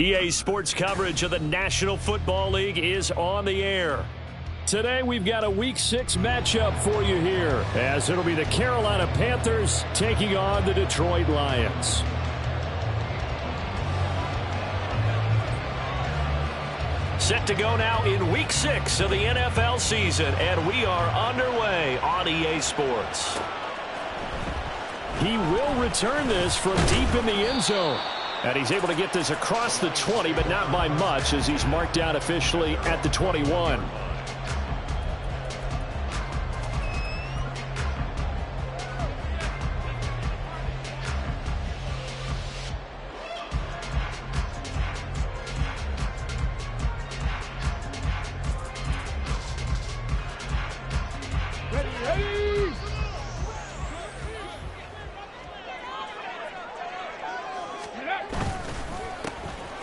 EA Sports coverage of the National Football League is on the air. Today we've got a Week 6 matchup for you here, as it'll be the Carolina Panthers taking on the Detroit Lions. Set to go now in Week 6 of the NFL season, and we are underway on EA Sports. He will return this from deep in the end zone. And he's able to get this across the 20, but not by much, as he's marked out officially at the 21.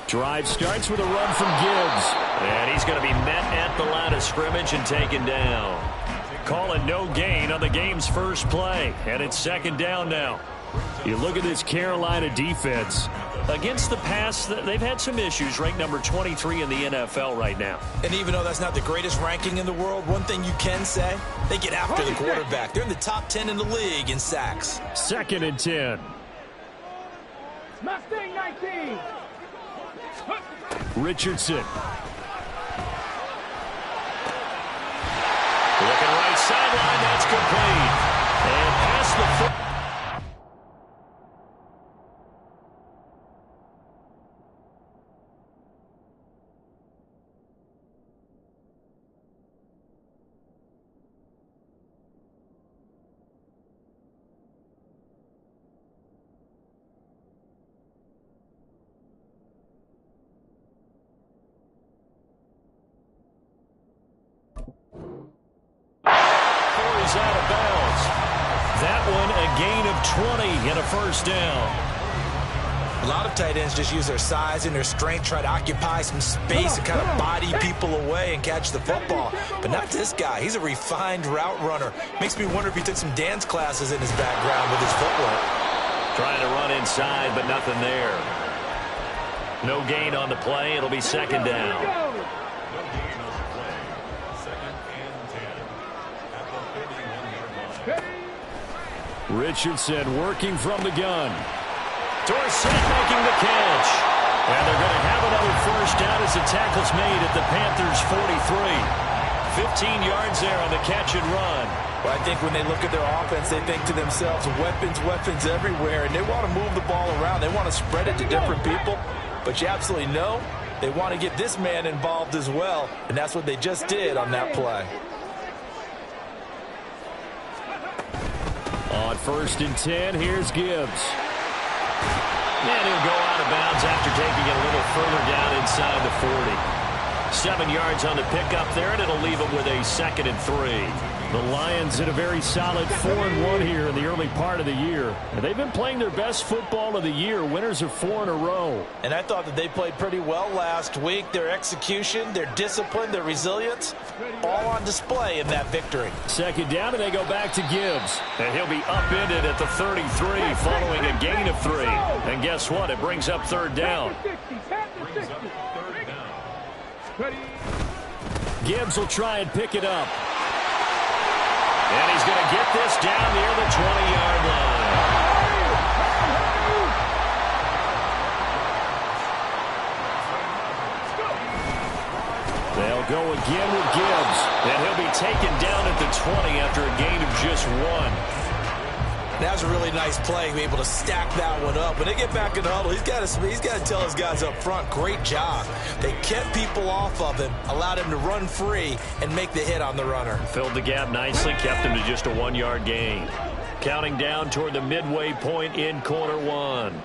Drive starts with a run from Gibbs. And he's going to be met at the line of scrimmage and taken down. Calling no gain on the game's first play. And it's second down now. You look at this Carolina defense. Against the pass, they've had some issues. Ranked number 23 in the NFL right now. And even though that's not the greatest ranking in the world, one thing you can say, they get after the quarterback. They're in the top 10 in the league in sacks. 2nd and 10. Mustang 19. Richardson. Looking right sideline, that's complete. And past the foot. Out of bounds. That one a gain of 20 and a first down. A lot of tight ends just use their size and their strength, try to occupy some space and kind of body people away and catch the football. But not this guy. He's a refined route runner. Makes me wonder if he took some dance classes in his background with his footwork. Trying to run inside, but nothing there. No gain on the play. It'll be second down. Richardson working from the gun. Dorsett making the catch. And they're going to have another first down as the tackle's made at the Panthers' 43. 15 yards there on the catch and run. Well, I think when they look at their offense, they think to themselves, weapons everywhere, and they want to move the ball around. They want to spread it to different people. But you absolutely know they want to get this man involved as well, and that's what they just did on that play. On 1st and 10, here's Gibbs. And he'll go out of bounds after taking it a little further down inside the 40. 7 yards on the pickup there, and it'll leave him with a 2nd and 3. The Lions in a very solid 4-1 here in the early part of the year. And they've been playing their best football of the year, winners of 4 in a row. And I thought that they played pretty well last week. Their execution, their discipline, their resilience, all on display in that victory. 2nd down, and they go back to Gibbs. And he'll be upended at the 33 following a gain of 3. And guess what? It brings up 3rd down. Gibbs will try and pick it up. And he's going to get this down near the 20-yard line. They'll go again with Gibbs. And he'll be taken down at the 20 after a gain of just 1. That was a really nice play, be able to stack that one up. When they get back in the huddle, he's got to tell his guys up front, great job. They kept people off of him, allowed him to run free, and make the hit on the runner. Filled the gap nicely, kept him to just a 1-yard gain. Counting down toward the midway point in quarter 1.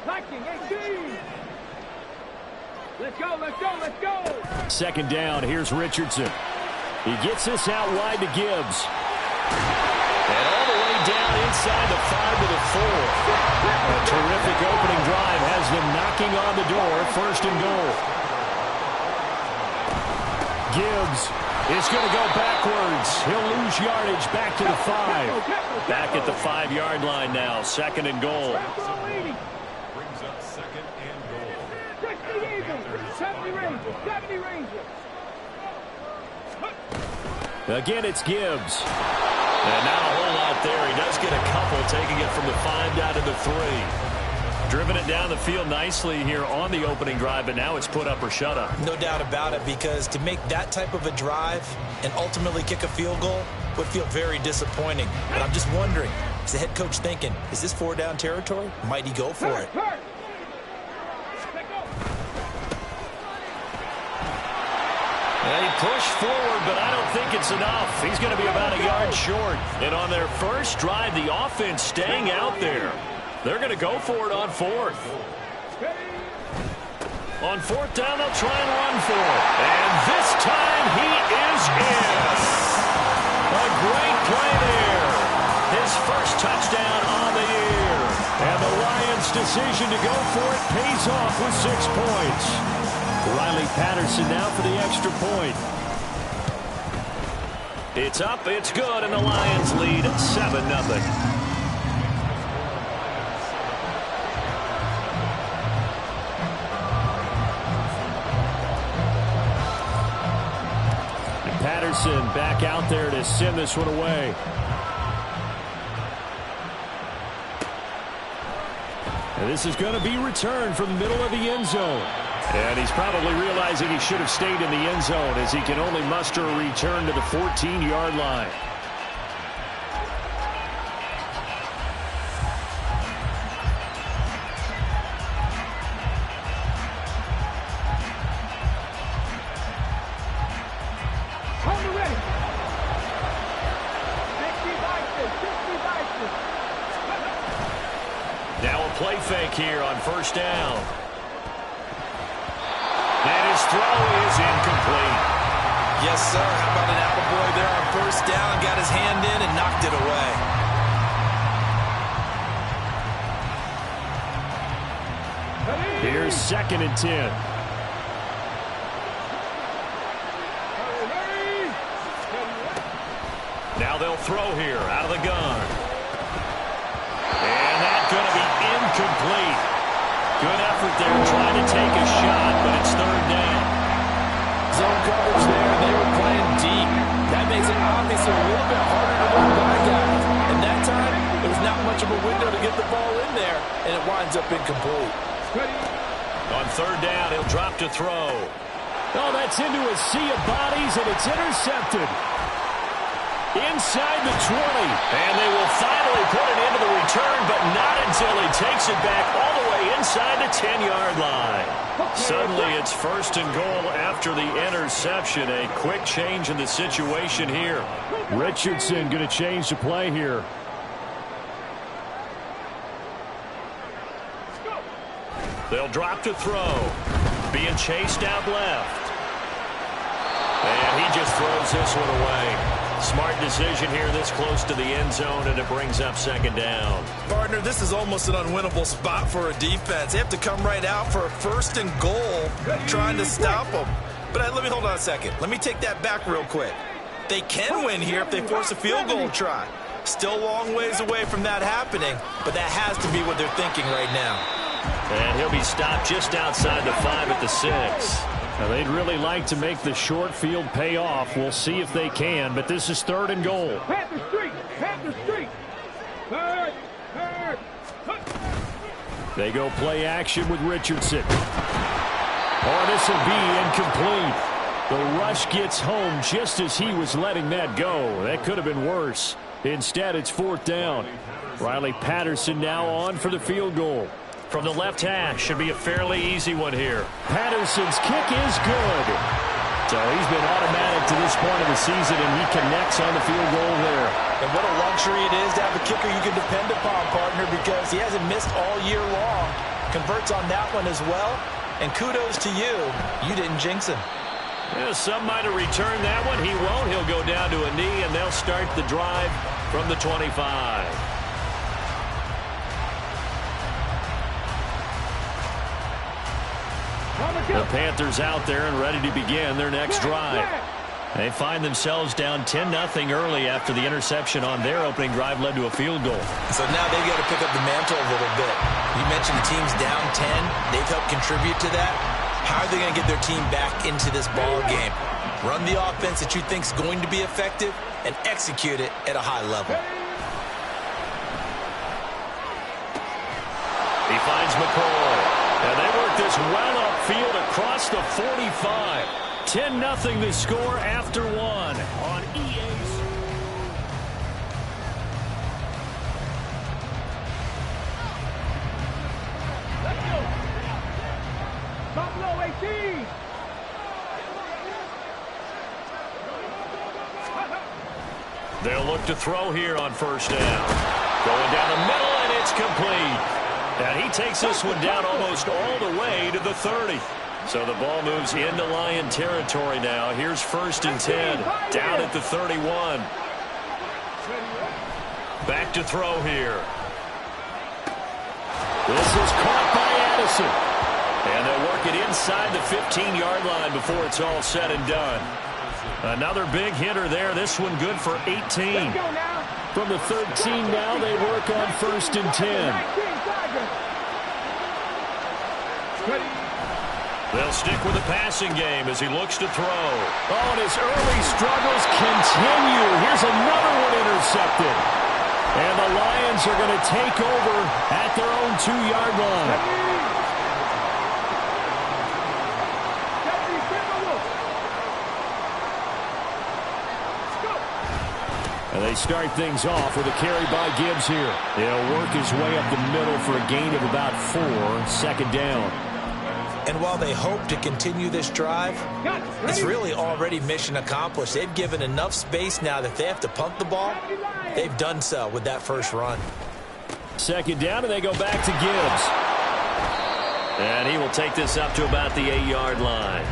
18. Let's go, let's go, let's go. 2nd down, here's Richardson. He gets this out wide to Gibbs. And all the way down inside the 5 to the 4. A terrific opening drive has them knocking on the door. 1st and goal. Gibbs is going to go backwards. He'll lose yardage back to the 5. Back at the 5-yard line now. 2nd and goal. Brings up 2nd and 70 Rangers. 70 Rangers. Again, it's Gibbs. And not a whole lot there. He does get a couple, taking it from the 5 down to the 3. Driven it down the field nicely here on the opening drive, but now it's put up or shut up. No doubt about it, because to make that type of a drive and ultimately kick a field goal would feel very disappointing. But I'm just wondering, is the head coach thinking, is this 4 down territory? Might he go for it? They push forward, but I don't think it's enough. He's going to be about a yard short. And on their first drive, the offense staying out there. They're going to go for it on 4th. On 4th down, they'll try and run for it. And this time, he is in. A great play there. His first touchdown on the year. And the Lions' decision to go for it pays off with 6 points. Riley Patterson now for the extra point. It's up, it's good, and the Lions lead 7-0. Patterson back out there to send this one away. And this is going to be returned from the middle of the end zone. And he's probably realizing he should have stayed in the end zone, as he can only muster a return to the 14-yard line. Now a play fake here on first down. And his throw is incomplete. Yes, sir. How about an attaboy there on first down? Got his hand in and knocked it away. Here's 2nd and 10. Now they'll throw here out of the gun. And that's going to be incomplete. Good effort there trying to take a shot, but it's 3rd down. Zone coverage there. They were playing deep. That makes it obviously a little bit harder to move by guys. And that time, there was not much of a window to get the ball in there, and it winds up incomplete. On 3rd down, he'll drop to throw. Oh, that's into a sea of bodies, and it's intercepted. Inside the 20. And they will finally put it into the return, but not until he takes it back all the way inside the 10-yard line. Suddenly it's 1st and goal after the interception. A quick change in the situation here. Richardson going to change the play here. They'll drop to throw. Being chased out left. And he just throws this one away. Smart decision here this close to the end zone, and it brings up 2nd down. Partner, this is almost an unwinnable spot for a defense. They have to come right out for a 1st and goal, trying to stop them. But let me hold on a second. Let me take that back real quick. They can win here if they force a field goal try. Still a long ways away from that happening, but that has to be what they're thinking right now. And he'll be stopped just outside the 5 at the 6. Now, they'd really like to make the short field pay off. We'll see if they can, but this is 3rd and goal. Panther Street! Panther Street! Third! They go play action with Richardson. Oh, this will be incomplete. The rush gets home just as he was letting that go. That could have been worse. Instead, it's 4th down. Riley Patterson now on for the field goal. From the left hash, should be a fairly easy one here. Patterson's kick is good. So he's been automatic to this point of the season, and he connects on the field goal there. And what a luxury it is to have a kicker you can depend upon, partner, because he hasn't missed all year long. Converts on that one as well. And kudos to you. You didn't jinx him. Yeah, some might have returned that one. He won't. He'll go down to a knee, and they'll start the drive from the 25. The Panthers out there and ready to begin their next drive. They find themselves down 10-0 early after the interception on their opening drive led to a field goal. So now they've got to pick up the mantle a little bit. You mentioned the team's down 10. They've helped contribute to that. How are they going to get their team back into this ball game? Run the offense that you think is going to be effective and execute it at a high level. He finds McCoy. And they work this well upfield across the 45. 10-0 the score after one on EA's. Buffalo 18. They'll look to throw here on first down. Going down the middle, and it's complete. And he takes this one down almost all the way to the 30. So the ball moves into Lion territory now. Here's 1st and 10, down at the 31. Back to throw here. This is caught by Addison. And they'll work it inside the 15-yard line before it's all said and done. Another big hitter there. This one good for 18. From the 13 now, they work on 1st and 10. They'll stick with the passing game as he looks to throw. Oh, and his early struggles continue. Here's another one intercepted. And the Lions are going to take over at their own 2-yard line. And they start things off with a carry by Gibbs here. He'll work his way up the middle for a gain of about 4, 2nd down. And while they hope to continue this drive, it's really already mission accomplished. They've given enough space now that if they have to punt the ball, they've done so with that first run. 2nd down, and they go back to Gibbs. And he will take this up to about the 8-yard line.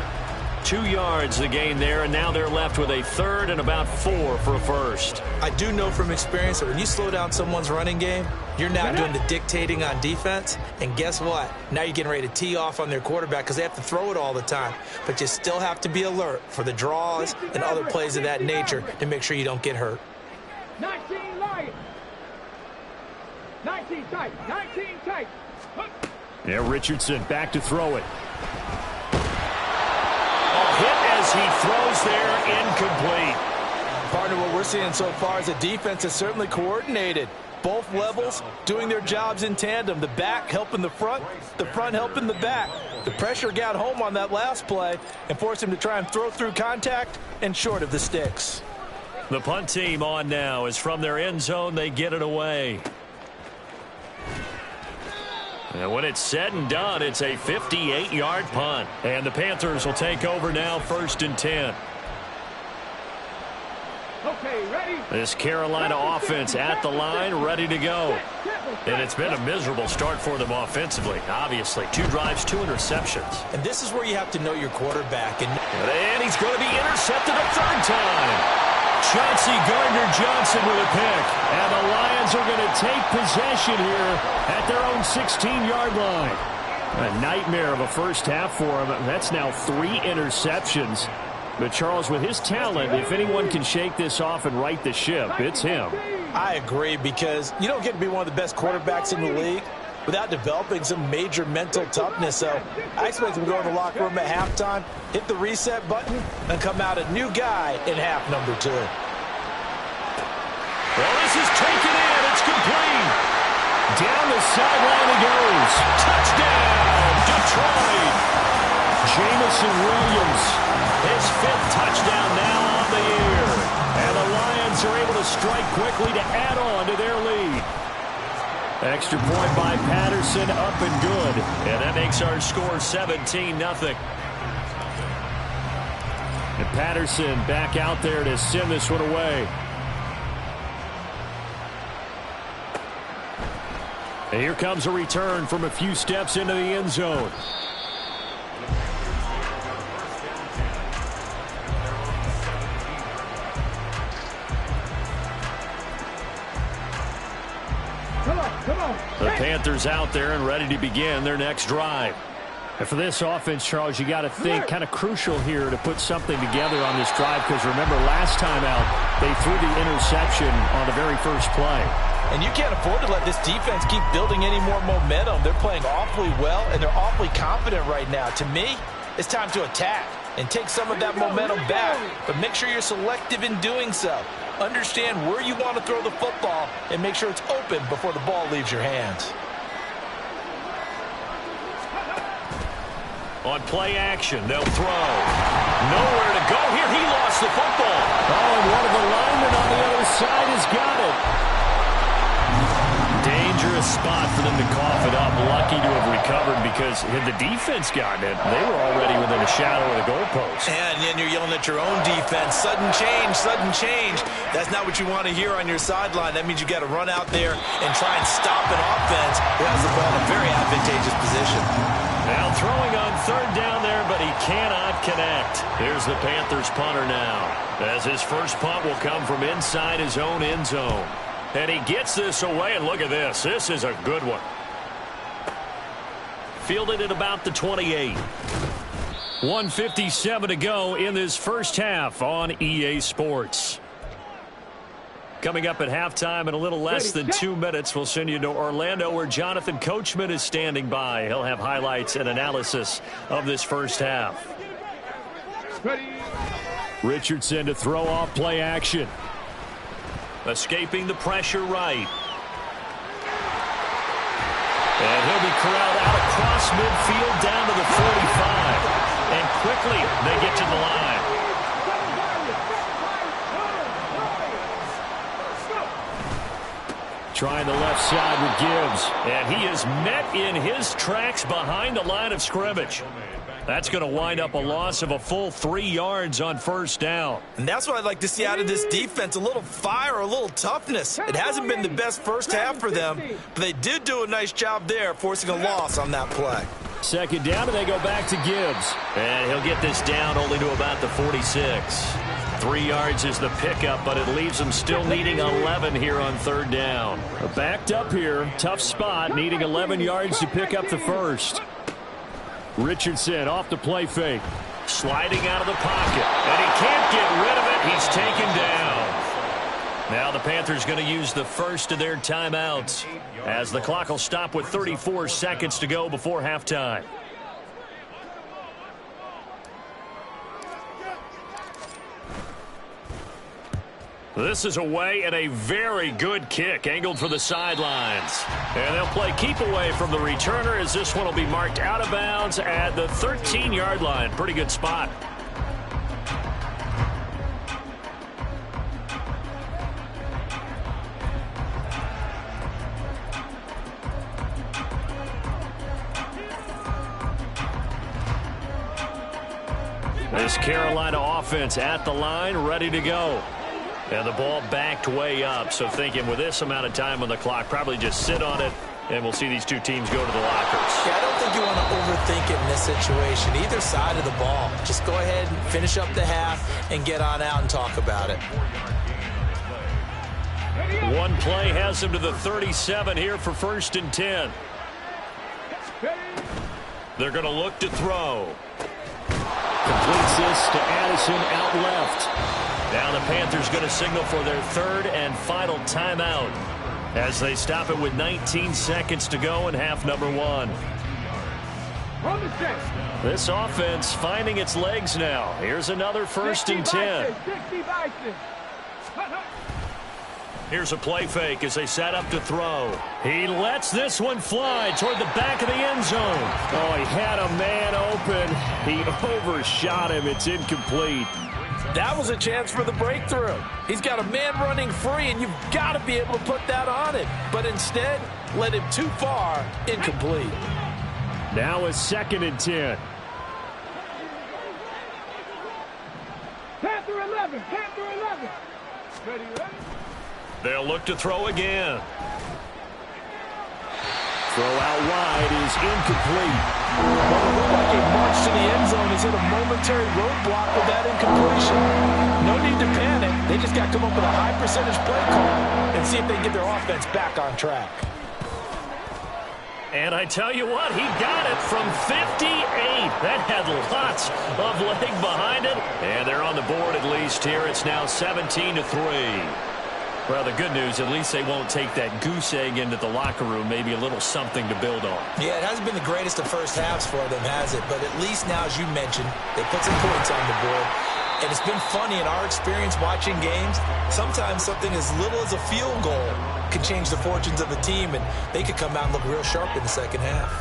2 yards the gain there, and now they're left with a 3rd and about 4 for a first. I do know from experience that when you slow down someone's running game, you're now doing the dictating on defense. And guess what? Now you're getting ready to tee off on their quarterback because they have to throw it all the time. But you still have to be alert for the draws and other plays of that nature to make sure you don't get hurt. 19 Lions. 19 tight. 19 tight. Yeah, Richardson back to throw it. Hit as he throws there, incomplete. Partner, what we're seeing so far is a defense that's certainly coordinated. Both levels doing their jobs in tandem. The back helping the front helping the back. The pressure got home on that last play and forced him to try and throw through contact and short of the sticks. The punt team on now as from their end zone they get it away. And when it's said and done, it's a 58-yard punt. And the Panthers will take over now, 1st and 10. Okay, ready? This Carolina offense at the line, ready to go. And it's been a miserable start for them offensively, obviously. 2 drives, 2 interceptions. And this is where you have to know your quarterback. And he's going to be intercepted a 3rd time. Chauncey Gardner-Johnson with a pick. And the Lions are going to take possession here at their own 16-yard line. A nightmare of a first half for him. That's now 3 interceptions. But, Charles, with his talent, if anyone can shake this off and right the ship, it's him. I agree, because you don't get to be one of the best quarterbacks in the league without developing some major mental toughness. So I expect him to go in the locker room at halftime, hit the reset button, and come out a new guy in half number 2. Well, this is taken in. It's complete. Down the sideline he goes. Touchdown, Detroit. Jamison Williams, his 5th touchdown now on the year. And the Lions are able to strike quickly to add on to their lead. Extra point by Patterson, up and good. And that makes our score 17-0. And Patterson back out there to send this one away. And here comes a return from a few steps into the end zone. The Panthers out there and ready to begin their next drive. And for this offense, Charles, you got to think kind of crucial here to put something together on this drive, because remember last time out they threw the interception on the very first play. And you can't afford to let this defense keep building any more momentum. They're playing awfully well, and they're awfully confident right now. To me, it's time to attack and take some of that momentum back. But make sure you're selective in doing so. Understand where you want to throw the football and make sure it's open before the ball leaves your hands. On play action, they'll throw. Nowhere to go here. He lost the football. Oh, and one of the linemen on the other side has got it. Dangerous spot for them to cough it up. Lucky to have recovered because had the defense gotten it, they were already within a shadow of the goalpost. And then you're yelling at your own defense. Sudden change, sudden change. That's not what you want to hear on your sideline. That means you got to run out there and try and stop an offense who has the ball in a very advantageous position. Now throwing on third down there, but he cannot connect. Here's the Panthers punter now, as his first punt will come from inside his own end zone. And he gets this away, and look at this. This is a good one. Fielded at about the 28. 1:57 to go in this first half on EA Sports. Coming up at halftime in a little less than 2 minutes, we'll send you to Orlando where Jonathan Coachman is standing by. He'll have highlights and analysis of this first half. Richardson to throw off play action. Escaping the pressure right. And he'll be corralled out across midfield down to the 45. And quickly they get to the line. Trying the left side with Gibbs. And he is met in his tracks behind the line of scrimmage. That's going to wind up a loss of a full 3 yards on first down. And that's what I'd like to see out of this defense, a little fire, a little toughness. It hasn't been the best first half for them, but they did do a nice job there, forcing a loss on that play. Second down, and they go back to Gibbs. And he'll get this down only to about the 46. 3 yards is the pickup, but it leaves him still needing 11 here on third down. Backed up here, tough spot, needing 11 yards to pick up the first. Richardson off the play fake. Sliding out of the pocket. And he can't get rid of it. He's taken down. Now the Panthers going to use the first of their timeouts, as the clock will stop with 34 seconds to go before halftime. This is away and a very good kick angled for the sidelines. And they'll play keep away from the returner, as this one will be marked out of bounds at the 13-yard line. Pretty good spot. This Carolina offense at the line, ready to go. And the ball backed way up, so thinking with this amount of time on the clock, probably just sit on it, and we'll see these two teams go to the lockers. Yeah, I don't think you want to overthink it in this situation, either side of the ball. Just go ahead and finish up the half and get on out and talk about it. One play has him to the 37 here for 1st and 10. They're going to look to throw. Completes this to Addison out left. Now the Panthers going to signal for their third and final timeout, as they stop it with 19 seconds to go in half number 1. This offense finding its legs now. Here's another 1st and 10. Here's a play fake as they set up to throw. He lets this one fly toward the back of the end zone. Oh, he had a man open. He overshot him. It's incomplete. That was a chance for the breakthrough. He's got a man running free, and you've got to be able to put that on him. But instead, led him too far, incomplete. Now a 2nd and 10. Panther 11, Panther 11. Ready? They'll look to throw again. Throw out wide is incomplete. Well, it looked like a march to the end zone is hit a momentary roadblock with that incompletion. No need to panic. They just got to come up with a high percentage play call and see if they can get their offense back on track. And I tell you what, he got it from 58. That had lots of leg behind it. And they're on the board at least here. It's now 17-3. Well, the good news, at least they won't take that goose egg into the locker room, maybe a little something to build on. Yeah, it hasn't been the greatest of first halves for them, has it? But at least now, as you mentioned, they put some points on the board. And it's been funny in our experience watching games. Sometimes something as little as a field goal can change the fortunes of a team, and they could come out and look real sharp in the second half.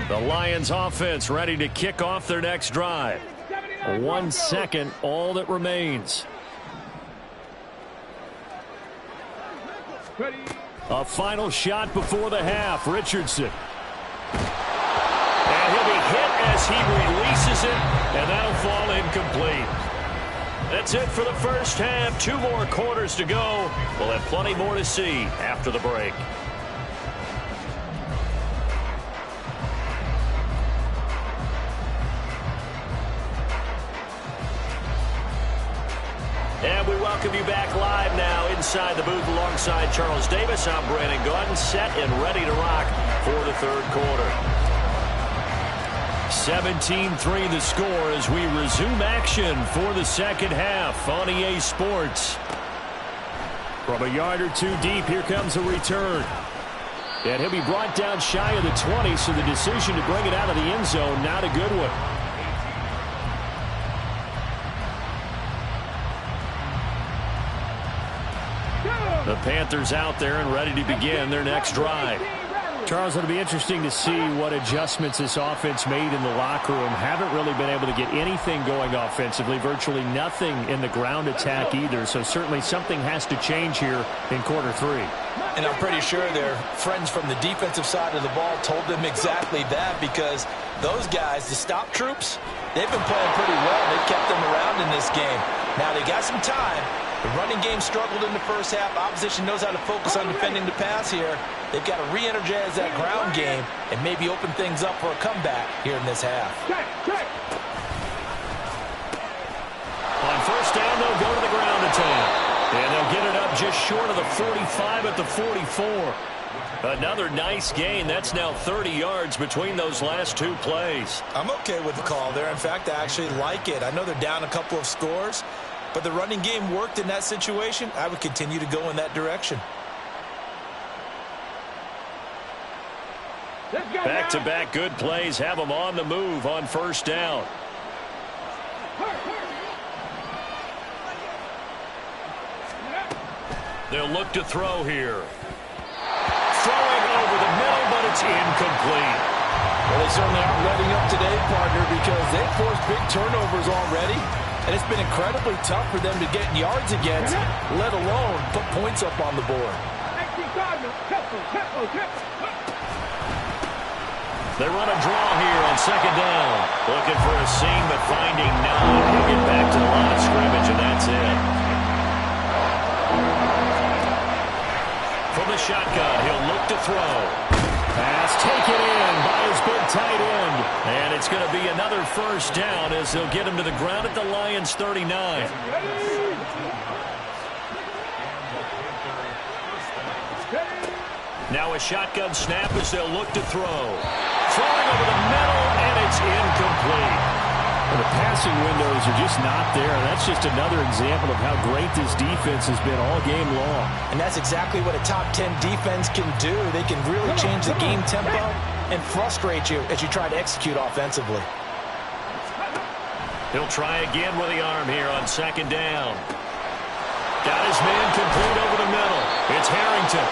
The Lions offense ready to kick off their next drive. 1 second, all that remains. A final shot before the half. Richardson. And he'll be hit as he releases it, and that'll fall incomplete. That's it for the first half. 2 more quarters to go. We'll have plenty more to see after the break. And we welcome you back live now inside the booth alongside Charles Davis. I'm Brandon Gaudin, set and ready to rock for the third quarter. 17-3 the score as we resume action for the second half on EA Sports. From a yard or two deep, here comes a return. And he'll be brought down shy of the 20, so the decision to bring it out of the end zone, not a good one. The Panthers out there and ready to begin their next drive. Charles, it'll be interesting to see what adjustments this offense made in the locker room. Haven't really been able to get anything going offensively, virtually nothing in the ground attack either. So certainly something has to change here in quarter 3. And I'm pretty sure their friends from the defensive side of the ball told them exactly that, because those guys, the stop troops, they've been playing pretty well. They've kept them around in this game. Now they got some time. The running game struggled in the first half. Opposition knows how to focus on defending the pass here. They've got to re-energize that ground game and maybe open things up for a comeback here in this half. On first down, they'll go to the ground attack. And they'll get it up just short of the 45 at the 44. Another nice gain. That's now 30 yards between those last 2 plays. I'm okay with the call there. In fact, I actually like it. I know they're down a couple of scores, but the running game worked in that situation. I would continue to go in that direction. Back-to-back good plays have them on the move on first down. They'll look to throw here. Throwing over the middle, but it's incomplete. Well, they certainly aren't letting up today, partner, because they've forced big turnovers already. And it's been incredibly tough for them to get yards against, let alone put points up on the board. They run a draw here on second down. Looking for a seam, but finding none. He'll get back to the line of scrimmage, and that's it. From the shotgun, he'll look to throw. Pass taken in by his big tight end. And it's going to be another first down as they'll get him to the ground at the Lions' 39. Now a shotgun snap as they'll look to throw. Throwing over the middle, and it's incomplete. Well, the passing windows are just not there. That's just another example of how great this defense has been all game long. And that's exactly what a top 10 defense can do. They can really change the game tempo and frustrate you as you try to execute offensively. He'll try again with the arm here on second down. Got his man complete over the middle. It's Harrington.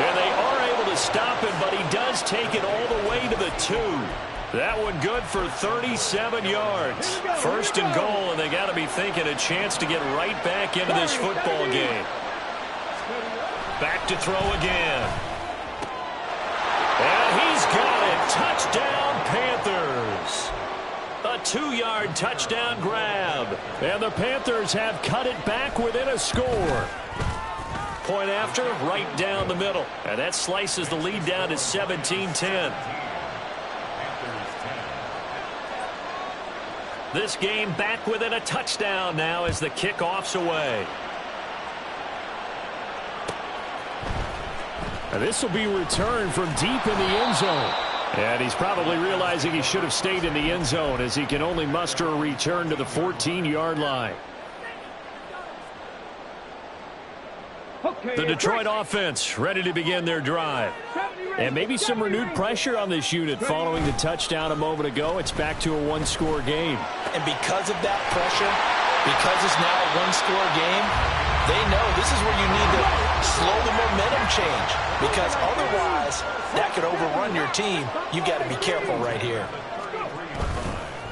And they are able to stop him, but he does take it all the way to the 2. That one good for 37 yards. First and goal, and they got to be thinking a chance to get right back into this football game. Back to throw again. And he's got it. Touchdown, Panthers. A 2-yard touchdown grab. And the Panthers have cut it back within a score. Point after, right down the middle. And that slices the lead down to 17-10. This game back within a touchdown now as the kickoff's away. And this will be returned from deep in the end zone. And he's probably realizing he should have stayed in the end zone as he can only muster a return to the 14-yard line. The Detroit offense ready to begin their drive. And maybe some renewed pressure on this unit following the touchdown a moment ago. It's back to a one-score game. And because of that pressure, because it's now a one-score game, they know this is where you need to slow the momentum change. Because otherwise, that could overrun your team. You've got to be careful right here.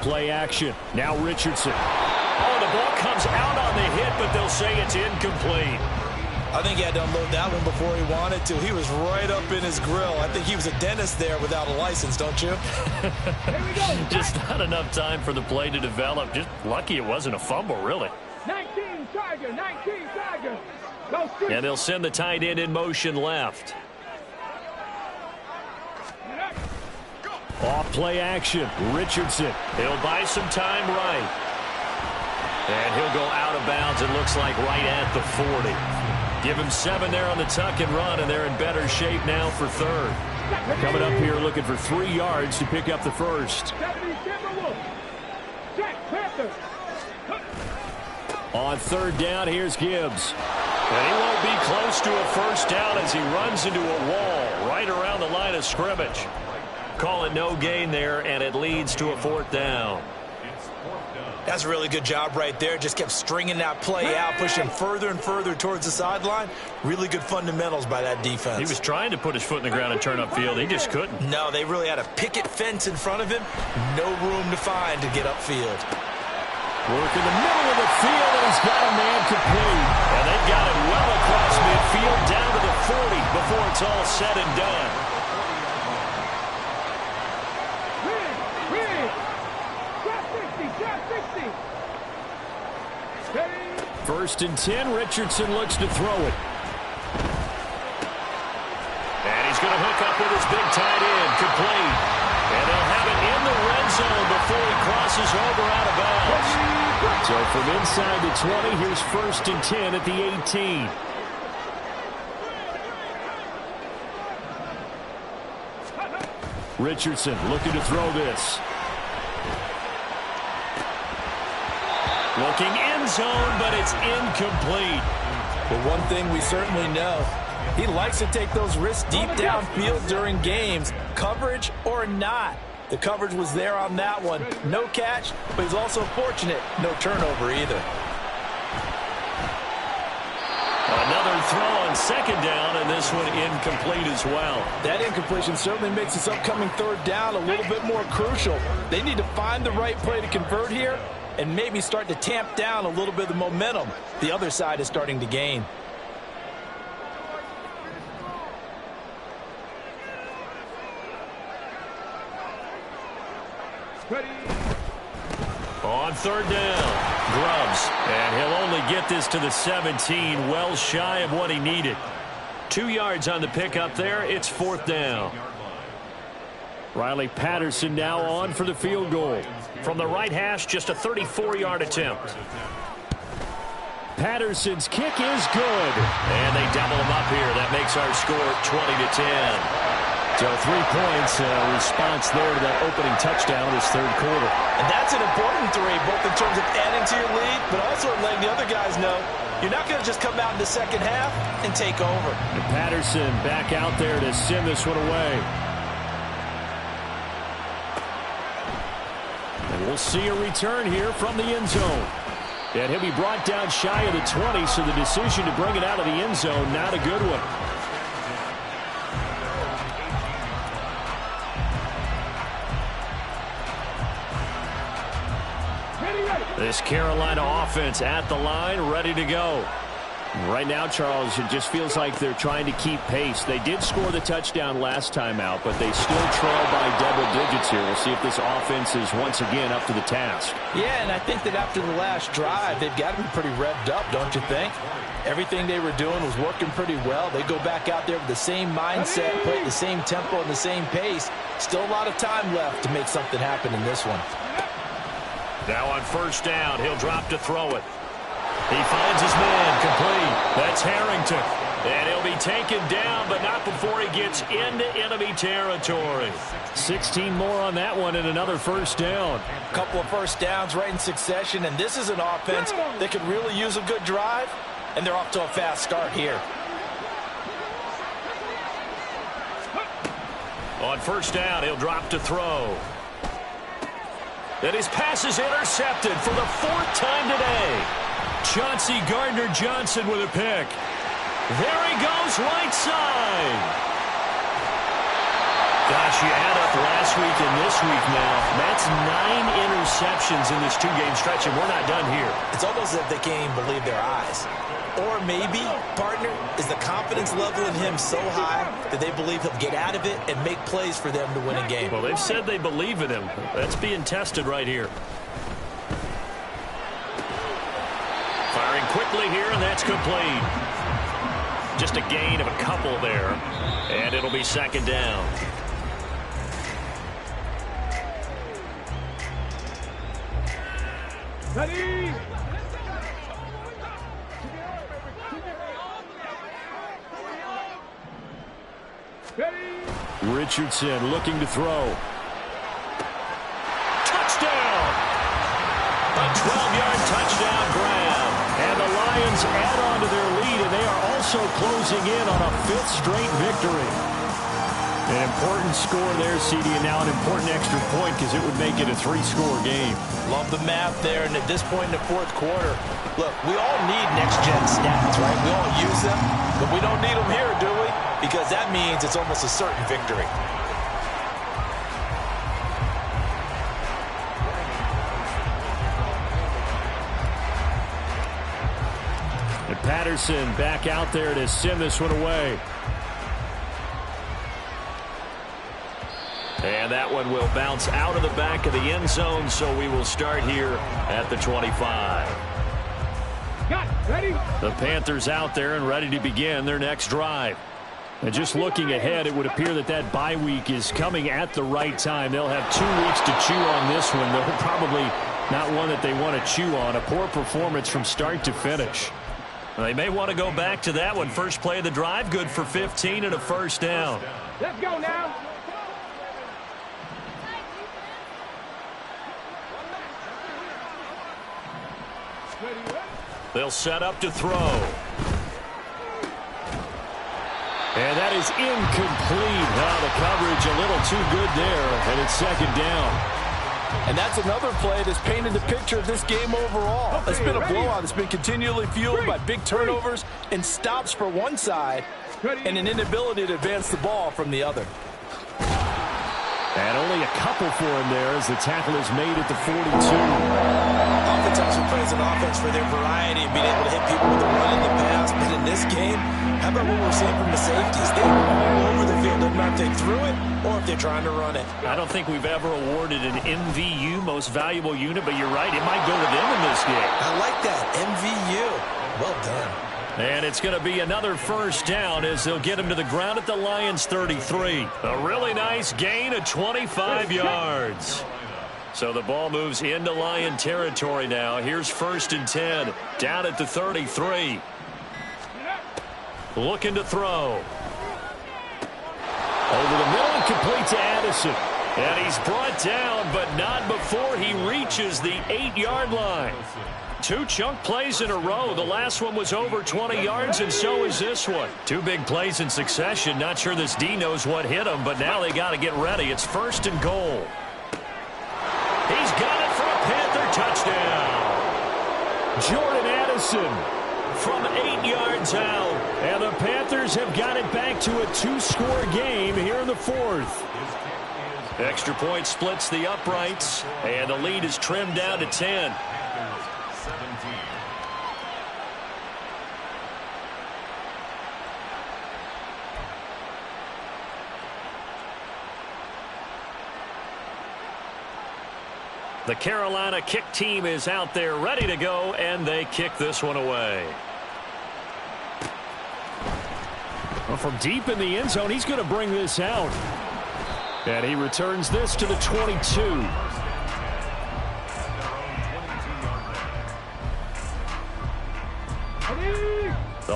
Play action. Now Richardson. Oh, the ball comes out on the hit, but they'll say it's incomplete. I think he had to unload that one before he wanted to. He was right up in his grill. I think he was a dentist there without a license, don't you? Just not enough time for the play to develop. Just lucky it wasn't a fumble, really. 19 Tiger, 19 Tiger. And they'll send the tight end in motion left. Off play action. Richardson. He'll buy some time right. And he'll go out of bounds, it looks like, right at the 40. Give him 7 there on the tuck and run, and they're in better shape now for third. Coming up here looking for 3 yards to pick up the first. On third down, here's Gibbs. And he won't be close to a first down as he runs into a wall right around the line of scrimmage. Call it no gain there, and it leads to a 4th down. That's a really good job right there. Just kept stringing that play out, pushing further and further towards the sideline. Really good fundamentals by that defense. He was trying to put his foot in the ground and turn upfield. He just couldn't. No, they really had a picket fence in front of him. No room to find to get upfield. Work in the middle of the field, and he's got a man complete. And they've got it well across midfield down to the 40 before it's all said and done. First and 10, Richardson looks to throw it. And he's going to hook up with his big tight end, complete. And they'll have it in the red zone before he crosses over out of bounds. So from inside the 20, here's first and 10 at the 18. Richardson looking to throw this. Looking end zone, but it's incomplete. But one thing we certainly know, he likes to take those risks deep downfield during games, coverage or not. The coverage was there on that one. No catch, but he's also fortunate. No turnover either. Another throw on second down, and this one incomplete as well. That incompletion certainly makes this upcoming third down a little bit more crucial. They need to find the right play to convert here and maybe start to tamp down a little bit of the momentum the other side is starting to gain. On third down, Grubbs, and he'll only get this to the 17, well shy of what he needed. 2 yards on the pickup there. It's 4th down. Riley Patterson now on for the field goal. From the right hash, just a 34-yard attempt. Patterson's kick is good. And they double him up here. That makes our score 20-10. So 3 points, response there to that opening touchdown this third quarter. And that's an important 3, both in terms of adding to your lead, but also letting the other guys know you're not going to just come out in the second half and take over. And Patterson back out there to send this one away. And we'll see a return here from the end zone. And he'll be brought down shy of the 20, so the decision to bring it out of the end zone, not a good one. This Carolina offense at the line, ready to go. Right now, Charles, it just feels like they're trying to keep pace. They did score the touchdown last time out, but they still trail by double digits here. We'll see if this offense is once again up to the task. Yeah, and I think that after the last drive, they've got to be pretty revved up, don't you think? Everything they were doing was working pretty well. They go back out there with the same mindset, play at the same tempo and the same pace. Still a lot of time left to make something happen in this one. Now on first down, he'll drop to throw it. He finds his man, complete. That's Harrington. And he'll be taken down, but not before he gets into enemy territory. 16 more on that one and another first down. A couple of first downs right in succession, and this is an offense that could really use a good drive, and they're off to a fast start here. On first down, he'll drop to throw. And his pass is intercepted for the 4th time today. Chauncey Gardner-Johnson with a pick. There he goes, right side. Gosh, you add up last week and this week now. That's 9 interceptions in this 2-game stretch, and we're not done here. It's almost as if they can't even believe their eyes. Or maybe, partner, is the confidence level in him so high that they believe he'll get out of it and make plays for them to win a game. Well, they've said they believe in him. That's being tested right here. Firing quickly here, and that's complete. Just a gain of a couple there, and it'll be second down. Ready? Richardson looking to throw. Touchdown! A 12-yard touchdown grab. And the Lions add on to their lead, and they are also closing in on a 5th straight victory. An important score there, CD, and now an important extra point because it would make it a 3-score game. Love the math there, and at this point in the 4th quarter, look, we all need next-gen stats, right? We all use them, but we don't need them here, do we? Because that means it's almost a certain victory. And Patterson back out there to send this one away. And that one will bounce out of the back of the end zone, so we will start here at the 25. Ready? The Panthers out there and ready to begin their next drive. And just looking ahead, it would appear that that bye week is coming at the right time. They'll have 2 weeks to chew on this one, though probably not one that they want to chew on. A poor performance from start to finish. They may want to go back to that one. First play of the drive, good for 15 and a first down. Let's go now. They'll set up to throw. And that is incomplete. Now the coverage a little too good there, and it's second down. And that's another play that's painted the picture of this game overall. It's been a blowout. It's been continually fueled by big turnovers and stops for one side and an inability to advance the ball from the other. And only a couple for him there as the tackle is made at the 42. Oftentimes we praise an offense for their variety and being able to hit people with the run in the pass. But in this game, how about what we're seeing from the safeties? They're all over the field. Doesn't matter if they threw it or if they're trying to run it. I don't think we've ever awarded an MVU, most valuable unit, but you're right. It might go to them in this game. I like that. MVU. Well done. And it's going to be another first down as they'll get him to the ground at the Lions 33. A really nice gain of 25 yards. So the ball moves into Lion territory now. Here's 1st and 10. Down at the 33. Looking to throw. Over the middle and complete to Addison. And he's brought down, but not before he reaches the 8-yard line. 2 chunk plays in a row. The last one was over 20 yards, and so is this one. 2 big plays in succession. Not sure this D knows what hit him, but now they got to get ready. It's 1st and goal. He's got it for a Panther touchdown. Jordan Addison from 8 yards out. And the Panthers have got it back to a 2-score game here in the 4th. Extra point splits the uprights, and the lead is trimmed down to 10. The Carolina kick team is out there ready to go, and they kick this one away. Well, from deep in the end zone, he's going to bring this out. And he returns this to the 22.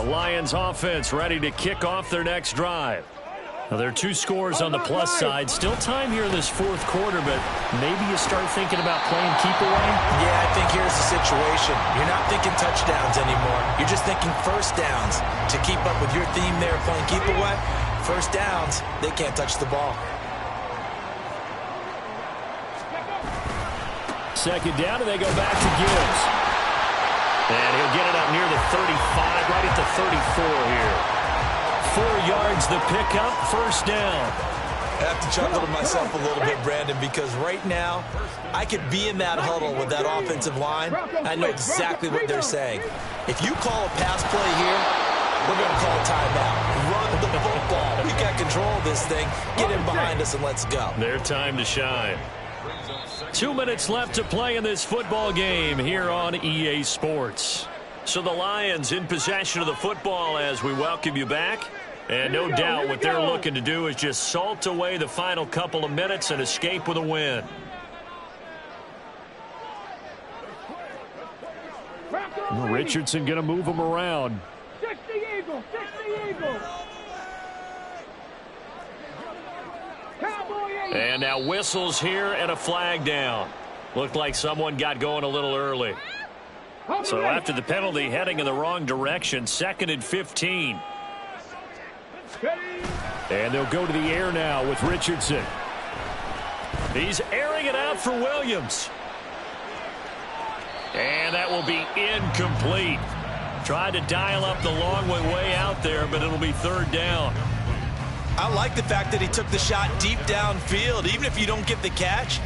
Lions offense ready to kick off their next drive. Now, there are 2 scores on the plus side. Still time here in this fourth quarter, but maybe you start thinking about playing keep away? Yeah, I think here's the situation. You're not thinking touchdowns anymore. You're just thinking first downs. To keep up with your theme there, playing keep away, first downs, they can't touch the ball. Second down, and they go back to Gibbs. And he'll get it up near the 35, right at the 34 here. 4 yards the pickup, first down. I have to chuckle to myself a little bit, Brandon, because right now I could be in that huddle with that offensive line. I know exactly what they're saying. If you call a pass play here, we're going to call a timeout. Run the football. We got control of this thing. Get in behind us and let's go. Their time to shine. 2 minutes left to play in this football game here on EA Sports. So the Lions in possession of the football as we welcome you back. And no doubt what they're looking to do is just salt away the final couple of minutes and escape with a win. Richardson going to move him around. 60 Eagles, 60 Eagles. And now whistles here and a flag down. Looked like someone got going a little early. So after the penalty, heading in the wrong direction, 2nd and 15. And they'll go to the air now with Richardson. He's airing it out for Williams. And that will be incomplete. Tried to dial up the long way out there, but it'll be 3rd down. I like the fact that he took the shot deep downfield. Even if you don't get the catch,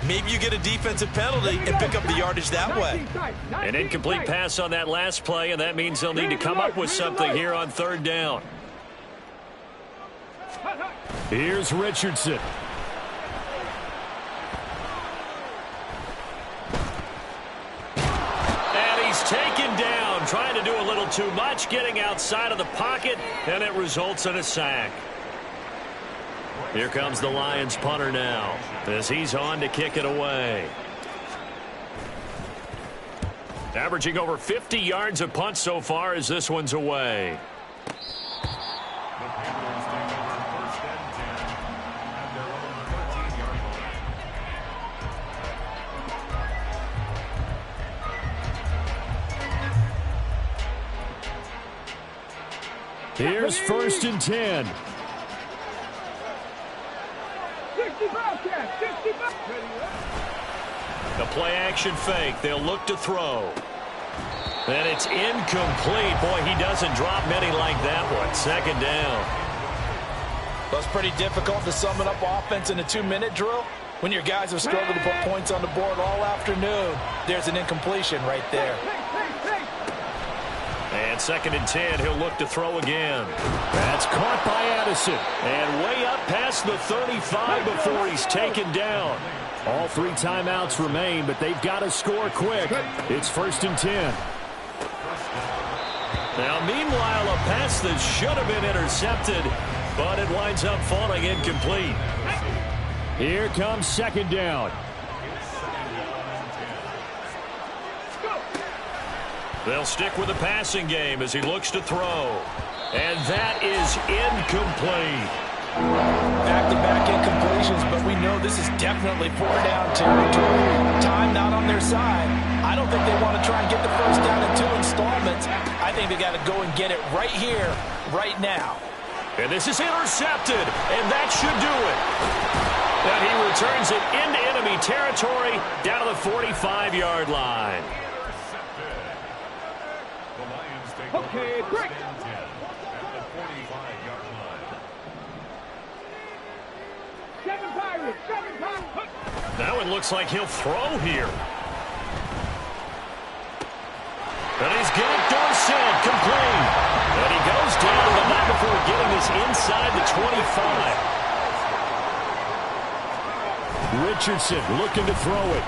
maybe you get a defensive penalty and pick up the yardage that way. An incomplete pass on that last play, and that means they'll need to come up with something here on 3rd down. Here's Richardson. And he's taken down, trying to do a little too much, getting outside of the pocket, and it results in a sack. Here comes the Lions punter now, as he's on to kick it away. Averaging over 50 yards a punt so far as this one's away. Here's 1st and 10. 65, 65. The play action fake. They'll look to throw. And it's incomplete. Boy, he doesn't drop many like that one. 2nd down. Well, it's pretty difficult to sum it up offense in a 2-minute drill. When your guys have struggled to put points on the board all afternoon, there's an incompletion right there. And 2nd and 10, he'll look to throw again. That's caught by Addison. And way up past the 35 before he's taken down. All 3 timeouts remain, but they've got to score quick. It's 1st and 10. Now, meanwhile, a pass that should have been intercepted, but it winds up falling incomplete. Here comes 2nd down. They'll stick with the passing game as he looks to throw. And that is incomplete. Back-to-back incompletions, but we know this is definitely 4-down territory. Time not on their side. I don't think they want to try and get the first down in 2 installments. I think they got to go and get it right here, right now. And this is intercepted, and that should do it. And he returns it into enemy territory down to the 45-yard line. Okay, break. Seven Pirates. Now it looks like he'll throw here. And he's got Dorsett complete. And he goes down, but not before getting this inside the 25. Richardson looking to throw it.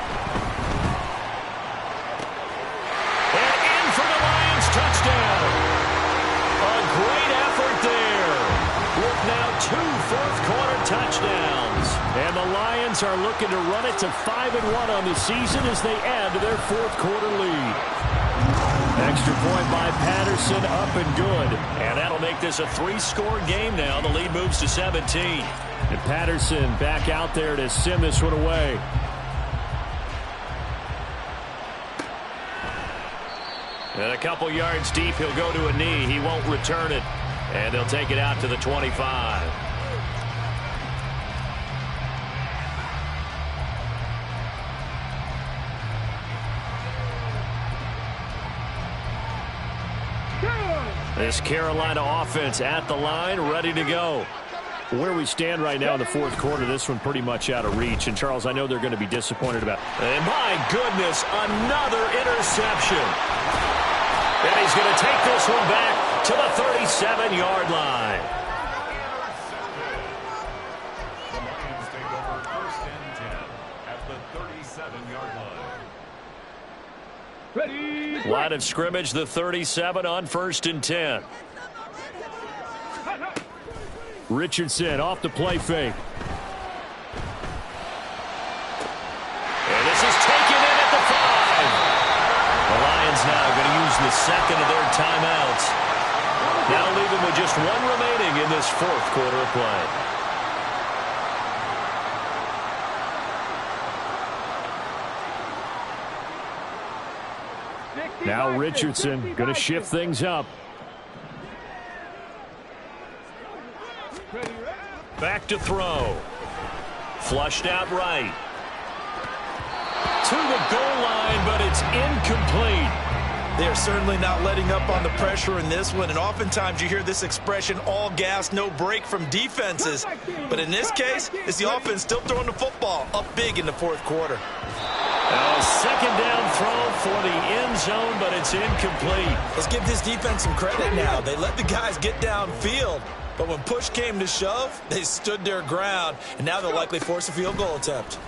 Touchdown. A great effort there with now 2 fourth-quarter touchdowns. And the Lions are looking to run it to 5-1 on the season as they add to their fourth-quarter lead. Extra point by Patterson, up and good. And that'll make this a 3-score game now. The lead moves to 17. And Patterson back out there to send this one away. And a couple yards deep, he'll go to a knee. He won't return it. And he'll take it out to the 25. This Carolina offense at the line, ready to go. Where we stand right now in the fourth quarter, this one pretty much out of reach. And, Charles, I know they're going to be disappointed about it. And, my goodness, another interception. And he's going to take this one back to the 37-yard line. The Lions take over 1st and 10 at the 37-yard line. Ready. Line of scrimmage, the 37 on 1st and 10. Richardson off the play fake. And this is taken in at the 5. The Lions now going to use the second of their timeouts. Now leaving with just one remaining in this fourth quarter of play. Now Richardson going to shift things up. Back to throw. Flushed out right. To the goal line, but it's incomplete. They're certainly not letting up on the pressure in this one, and oftentimes you hear this expression, all gas, no break from defenses. But in this case, it's the offense still throwing the football up big in the fourth quarter. A second down throw for the end zone, but it's incomplete. Let's give this defense some credit now. They let the guys get downfield, but when push came to shove, they stood their ground, and now they'll likely force a field goal attempt.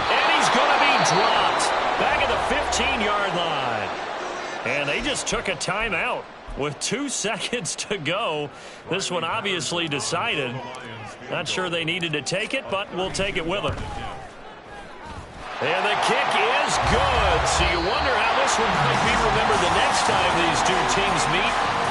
And he's going to be dropped back at the 15-yard line. And they just took a timeout with 2 seconds to go. This one obviously decided. Not sure they needed to take it, but we'll take it with them. And the kick is good. So you wonder how this one might be remembered the next time these two teams meet.